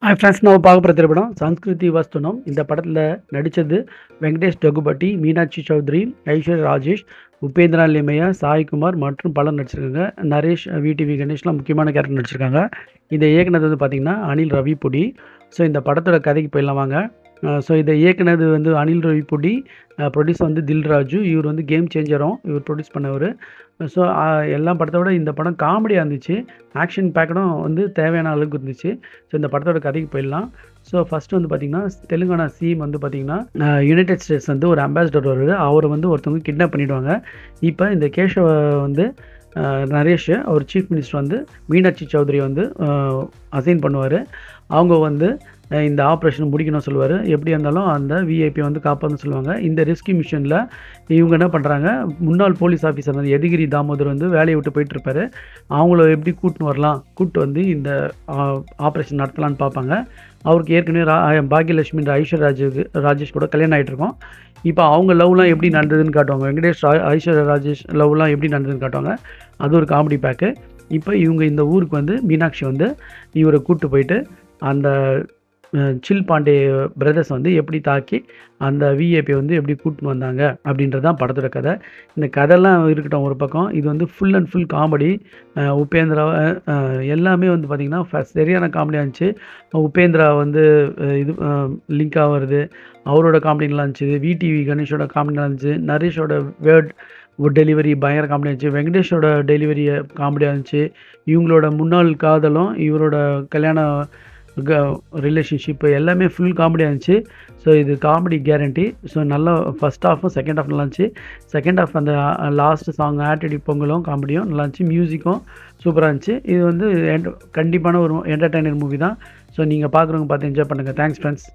Hi friends, நம்ம பார்க்க போகிற திரைப்படம் சன்ஸ்கிருதி வஸ்துனம். இந்த படத்தில் நடித்தது வெங்கடேஷ் டகுபட்டி, மீனாட்சி சௌத்ரி, ஐஸ்வர்யா ராஜேஷ், உபேந்திரா லிமையா, சாய்குமார் மற்றும் பலர் நடிச்சிருக்காங்க. நரேஷ், விடிவி கணேஷ்லாம் முக்கியமான கேரக்டர் நடிச்சிருக்காங்க. இதை இயக்குனது வந்து பார்த்திங்கன்னா அனில் ரவிபுடி. ஸோ இந்த படத்தோட கதைக்கு போயிடலாம் வாங்க. ஸோ இதை இயக்குனது வந்து அனில் ரவிபுடி, ப்ரொடியூசர் வந்து தில்ராஜு. இவர் வந்து கேம் சேஞ்சரும் இவர் ப்ரொடியூஸ் பண்ணவர். ஸோ எல்லா படத்தை விட இந்த படம் காமெடியாக இருந்துச்சு. ஆக்ஷன் பேக்கடும் வந்து தேவையான அளவுக்கு இருந்துச்சு. ஸோ இந்த படத்தோட கதைக்கு போயிடலாம். ஸோ ஃபஸ்ட்டு வந்து பார்த்திங்கன்னா, தெலுங்கானா சிஎம் வந்து பார்த்திங்கன்னா யுனைடெட் ஸ்டேட்ஸ் வந்து ஒரு அம்பாசிடர் வருவார். அவரை வந்து ஒருத்தவங்க கிட்னாப் பண்ணிவிடுவாங்க. இப்போ இந்த கேஷவ வந்து நரேஷ், அவர் சீஃப் மினிஸ்டர் வந்து மீனாட்சி சௌத்ரி வந்து அசைன் பண்ணுவார். அவங்க வந்து இந்த ஆப்ரேஷன் முடிக்கணும்னு சொல்லுவார். எப்படியா இருந்தாலும் அந்த விஐபி வந்து காப்பாற்றணும்னு சொல்லுவாங்க. இந்த ரெஸ்கியூ மிஷனில் இவங்க என்ன பண்ணுறாங்க, முன்னாள் போலீஸ் ஆஃபீஸர் வந்து எதிகிரி தாமோதர் வந்து வேலையை விட்டு போயிட்டுருப்பாரு. அவங்கள எப்படி கூட்டின்னு வரலாம், கூப்பிட்டு வந்து இந்த ஆப்ரேஷன் நடத்தலான்னு பார்ப்பாங்க. அவருக்கு ஏற்கனவே பாக்யலட்சுமின்ற ஐஸ்வர்யா ராஜேஷ் கூட கல்யாணம் ஆகிட்டு இருக்கோம். இப்போ அவங்க லவ்லாம் எப்படி நடந்ததுன்னு காட்டுவாங்க. வெங்கடேஷ் ஐஸ்வர்யா ராஜேஷ் லவ்லாம் எப்படி நடந்ததுன்னு காட்டுவாங்க. அது ஒரு காமெடி பேக்கு. இப்போ இவங்க இந்த ஊருக்கு வந்து மீனாட்சி வந்து இவரை கூப்பிட்டு போயிட்டு அந்த சில் பாண்டே பிரதர்ஸ் வந்து எப்படி தாக்கி அந்த விஏபி வந்து எப்படி கூட்டின்னு வந்தாங்க அப்படின்றது தான் படத்தோட கதை. இந்த கதைலாம் இருக்கட்டும் ஒரு பக்கம், இது வந்து full and full comedy. Upendra எல்லாமே வந்து பார்த்திங்கன்னா சரியான காமெடியாக இருந்துச்சு. உபேந்திரா வந்து இது லிங்க் ஆகிறது, அவரோட காமெடி நல்லா இருந்துச்சு. விடிவி கணேஷோட காமெடி நல்லா இருந்துச்சு. நரேஷோட வேர்ட் டெலிவரி பயங்கர காமெடியாக இருந்துச்சு. வெங்கடேஷோட டெலிவரி காமெடியாக இருந்துச்சு. இவங்களோட முன்னாள் காதலும் இவரோட கல்யாண ரிலேஷன்ஷிப்பு எல்லாமே ஃபுல் காமெடியாக இருந்துச்சு. ஸோ இது காமெடி கேரண்டி. ஸோ நல்லா ஃபஸ்ட் ஹாஃபும் செகண்ட் ஹாஃப் நல்லா இருந்துச்சு. செகண்ட் ஹாஃப் அந்த லாஸ்ட்டு சாங் ஆட்டடி பொங்கலும் காமெடியும் நல்லா இருந்துச்சு. மியூசிக்கும் சூப்பராக இருந்துச்சு. இது வந்து கண்டிப்பான ஒரு என்டர்டெய்னர் மூவி தான். ஸோ நீங்கள் பார்க்குறவங்க பார்த்து என்ஜாய் பண்ணுங்கள். Thanks friends.